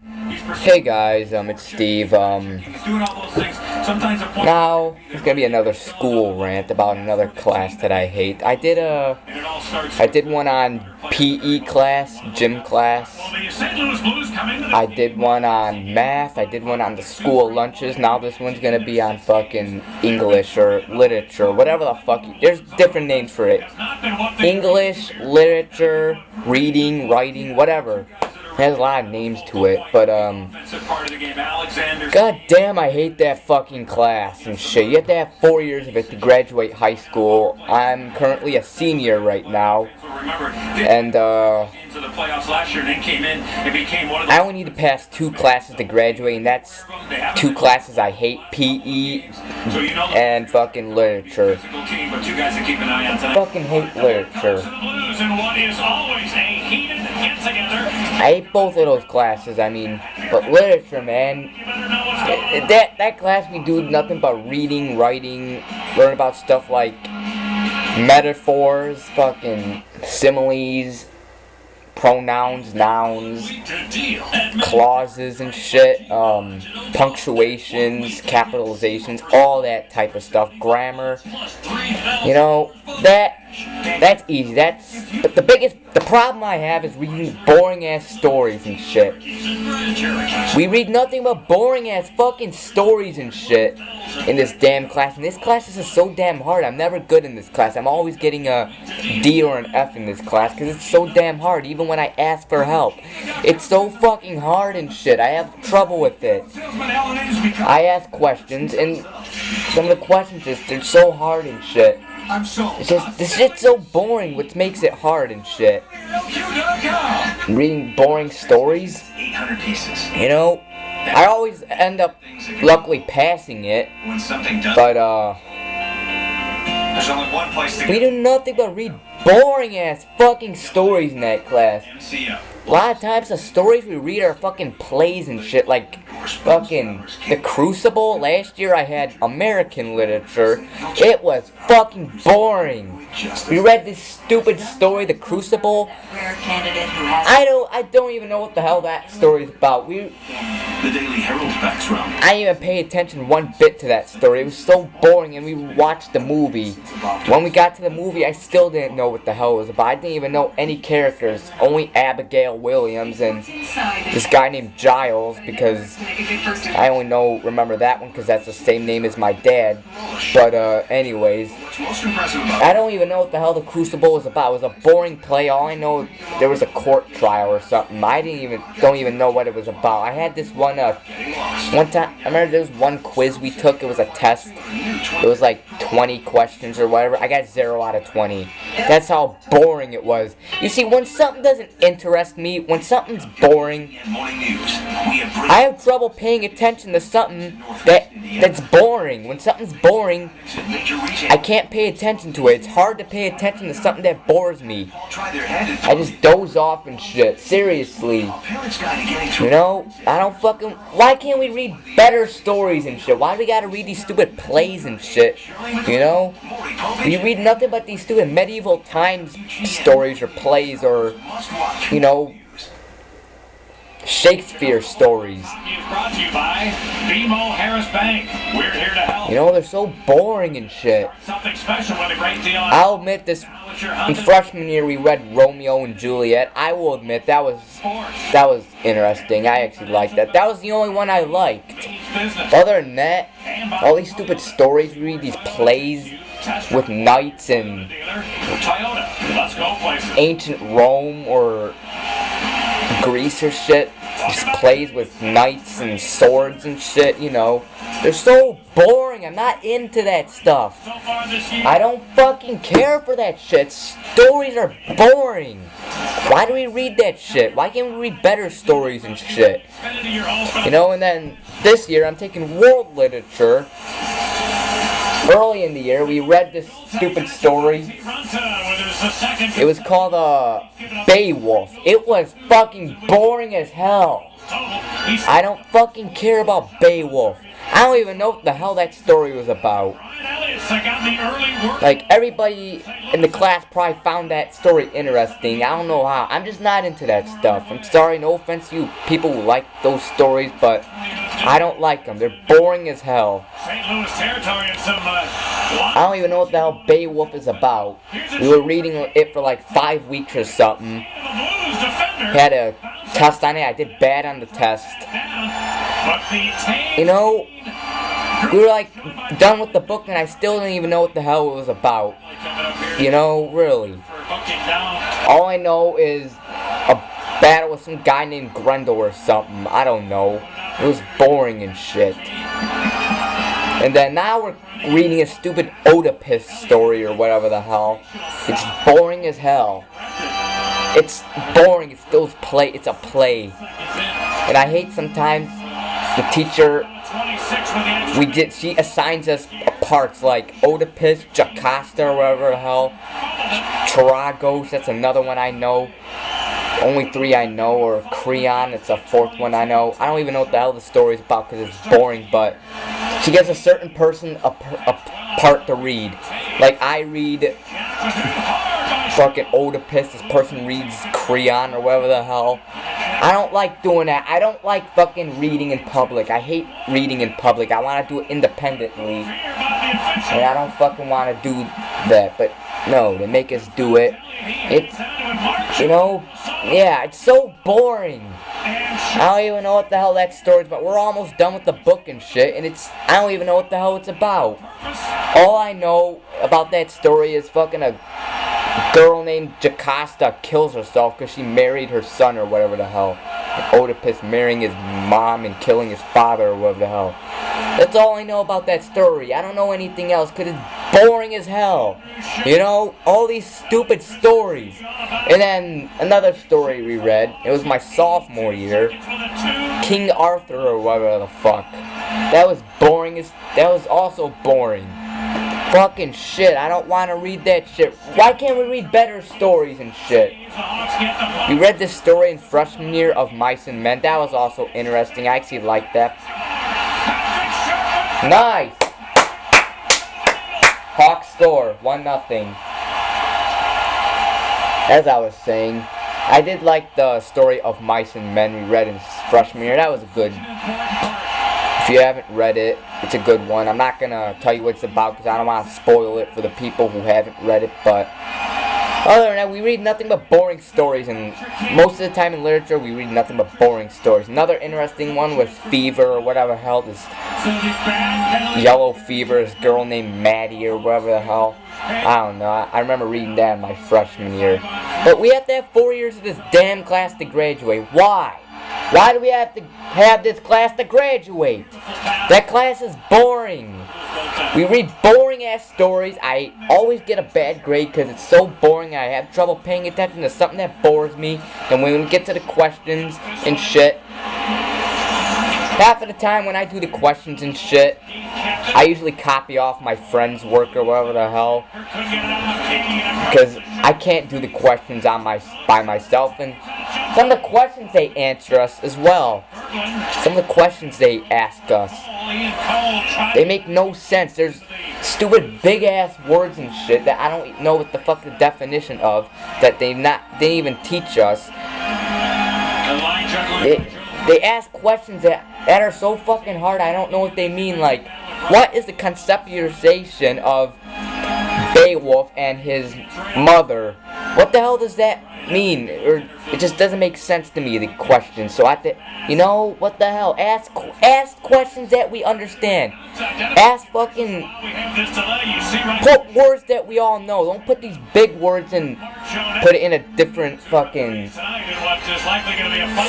Hey guys, it's Steve. Now there's gonna be another school rant about another class that I hate. I did one on PE class, gym class. I did one on math. I did one on the school lunches. Now this one's gonna be on fucking English or literature, whatever the fuck. There's different names for it. English, literature, reading, writing, whatever. It has a lot of names to it, but god damn, I hate that fucking class and shit. You have to have 4 years of it to graduate high school. I'm currently a senior right now, and I only need to pass 2 classes to graduate, and that's 2 classes I hate: PE and fucking literature. Fucking hate literature. I hate both of those classes. I mean, but literature, man. That class we do nothing but reading, writing, learn about stuff like metaphors, fucking similes, pronouns, nouns, clauses and shit, punctuations, capitalizations, all that type of stuff, grammar. You know, that's easy. But the problem I have is reading boring ass stories and shit. We read nothing but boring ass fucking stories and shit in this damn class. And this class is so damn hard. I'm never good in this class. I'm always getting a D or an F in this class because it's so damn hard. Even when I ask for help, it's so fucking hard and shit. I have trouble with it. I ask questions and some of the questions they're so hard and shit. It's just, this shit's so boring, which makes it hard and shit. Reading boring stories, you know, I always end up luckily passing it, but we do nothing but read boring ass fucking stories in that class. A lot of times the stories we read are fucking plays and shit, like fucking The Crucible. Last year I had American literature. It was fucking boring. We read this stupid story, The Crucible. I don't even know what the hell that story's about. I didn't even pay attention one bit to that story. It was so boring, and we watched the movie. When we got to the movie, I still didn't know what the hell it was about. I didn't even know any characters, only Abigail Williams and this guy named Giles, because I only remember that one because that's the same name as my dad. But anyways, I don't even know what the hell The Crucible was about. It was a boring play. All I know, there was a court trial or something. I don't even know what it was about. I had this one time, I remember there was one quiz we took. It was a test. It was like 20 questions or whatever. I got 0 out of 20. That's how boring it was. You see, when something doesn't interest me, when something's boring, I have trouble paying attention to something that's boring. When something's boring, I can't pay attention to it. It's hard to pay attention to something that bores me. I just doze off and shit. Seriously. You know, why can't we read better stories and shit? Why do we gotta read these stupid plays and shit? You know? We read nothing but these stupid medieval times stories or plays or, you know, Shakespeare stories. You know, they're so boring and shit. I'll admit this. In freshman year, we read Romeo and Juliet. I will admit that was interesting. I actually liked that. That was the only one I liked. Other than that, all these stupid stories, we read these plays with knights and ancient Rome or Greece or shit. Just plays with knights and swords and shit, you know. They're so boring. I'm not into that stuff. I don't fucking care for that shit. Stories are boring. Why do we read that shit? Why can't we read better stories and shit? You know, and then this year I'm taking world literature. Early in the year, we read this stupid story. It was called Beowulf. It was fucking boring as hell. I don't fucking care about Beowulf. I don't even know what the hell that story was about. Like, everybody in the class probably found that story interesting. I don't know how. I'm just not into that stuff. I'm sorry, no offense to you people who like those stories, but I don't like them. They're boring as hell. I don't even know what the hell Beowulf is about. We were reading it for like 5 weeks or something. Had a test on it. I did bad on the test. You know, we were like done with the book and I still didn't even know what the hell it was about. You know, really. All I know is a battle with some guy named Grendel or something. I don't know. It was boring and shit. And then now we're reading a stupid Oedipus story or whatever the hell. It's boring as hell. It's boring. It's still play. It's a play. And I hate sometimes the teacher, she assigns us parts like Oedipus, Jocasta, or whatever the hell. Tragos, that's another one I know. Only 3 I know, or Creon, it's a 4th one I know. I don't even know what the hell the story's about because it's boring, but she gives a certain person a part to read. Like, I read fucking Oedipus, this person reads Creon, or whatever the hell. I don't like doing that. I don't like fucking reading in public. I hate reading in public. I want to do it independently. And I don't fucking want to do that. But no, they make us do it. It's, you know, yeah, it's so boring. I don't even know what the hell that story's about. We're almost done with the book and shit. And I don't even know what the hell it's about. All I know about that story is fucking a girl named Jocasta kills herself because she married her son or whatever the hell. And Oedipus marrying his mom and killing his father or whatever the hell. That's all I know about that story. I don't know anything else because it's boring as hell. You know, all these stupid stories. And then another story we read, it was my sophomore year, King Arthur or whatever the fuck. That was boring that was also boring. Fucking shit, I don't want to read that shit. Why can't we read better stories and shit? We read this story in freshman year of Mice and Men. That was also interesting. I actually liked that. Nice! Hawk Store, 1-0. As I was saying, I did like the story of Mice and Men we read in freshman year. That was a good. If you haven't read it, it's a good one. I'm not gonna tell you what it's about because I don't want to spoil it for the people who haven't read it, but other than that, we read nothing but boring stories, and most of the time in literature, we read nothing but boring stories. Another interesting one was Fever, or whatever the hell, this yellow fever, this girl named Maddie, or whatever the hell. I don't know, I remember reading that in my freshman year. But we have to have 4 years of this damn class to graduate. Why? Why do we have to have this class to graduate? That class is boring. We read boring-ass stories. I always get a bad grade because it's so boring. I have trouble paying attention to something that bores me. And when we get to the questions and shit, half of the time when I do the questions and shit, I usually copy off my friend's work or whatever the hell. Because I can't do the questions by myself. And some of the questions they answer us as well. Some of the questions they ask us, they make no sense. There's stupid big ass words and shit that I don't know what the fuck the definition of, that they didn't even teach us. They ask questions that are so fucking hard I don't know what they mean. Like, what is the conceptualization of Beowulf and his mother? What the hell does that mean? Or it just doesn't make sense to me, the question. So I have to, you know, what the hell? Ask questions that we understand. Ask fucking, put words that we all know. Don't put these big words and put it in a different fucking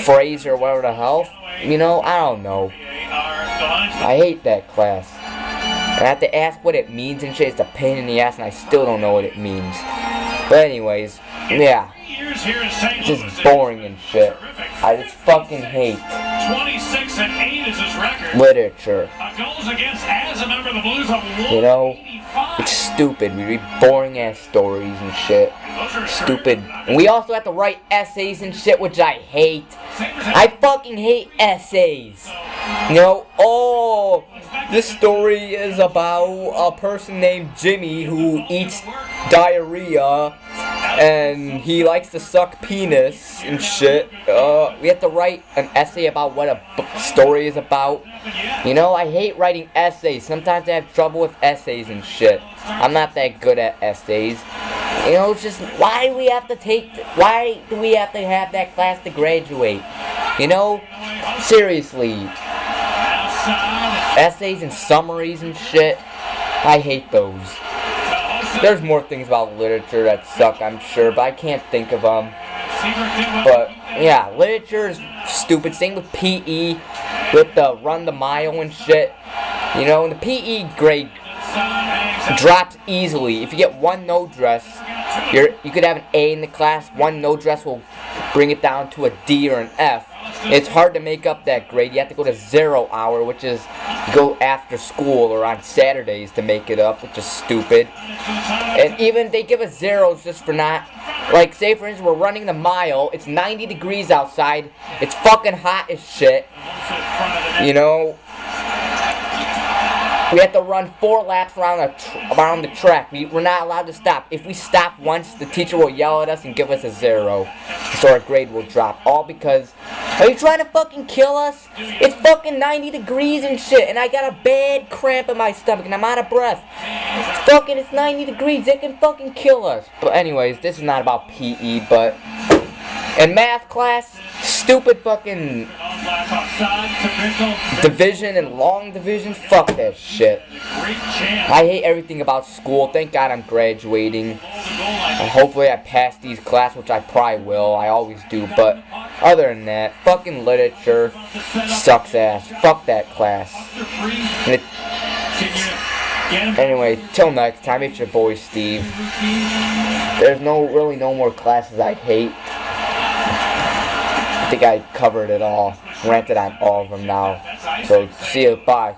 phrase or whatever the hell. You know, I don't know. I hate that class. And I have to ask what it means and shit. It's a pain in the ass and I still don't know what it means. But anyways, yeah. It's just boring and shit. I just fucking hate 26-8 is his record. Literature. Goals against as a member of the Blues of you know, it's stupid. We read boring ass stories and shit. Stupid. And we also have to write essays and shit, which I hate. I fucking hate essays. You know, this story is about a person named Jimmy who eats diarrhea and he likes to suck penis and shit. We have to write an essay about what a story is about. You know, I hate writing essays. Sometimes I have trouble with essays and shit. I'm not that good at essays. You know, it's just, why do we have to have that class to graduate? You know, seriously. Essays and summaries and shit, I hate those. There's more things about literature that suck, I'm sure, but I can't think of them. But, yeah, literature is stupid. Same with PE, with the run the mile and shit. You know, and the PE grade drops easily. If you get one no dress, you could have an A in the class. One no dress will bring it down to a D or an F. It's hard to make up that grade. You have to go to 0 hour, which is go after school or on Saturdays to make it up, which is stupid. And even they give us zeros just for not, like, say for instance we're running the mile, it's 90 degrees outside, it's fucking hot as shit, you know. We have to run 4 laps around the track. We're not allowed to stop. If we stop once, the teacher will yell at us and give us a 0. So our grade will drop. All because, are you trying to fucking kill us? It's fucking 90 degrees and shit, and I got a bad cramp in my stomach, and I'm out of breath. It's 90 degrees. They can fucking kill us. But anyways, this is not about PE, but in math class, stupid fucking division and long division, fuck that shit. I hate everything about school. Thank God I'm graduating. And hopefully I pass these classes, which I probably will. I always do. But other than that, fucking literature sucks ass. Fuck that class. Anyway, till next time, it's your boy Steve. There's really no more classes I hate. I think I covered it all. Ranted on all of them now. So, see you. Bye.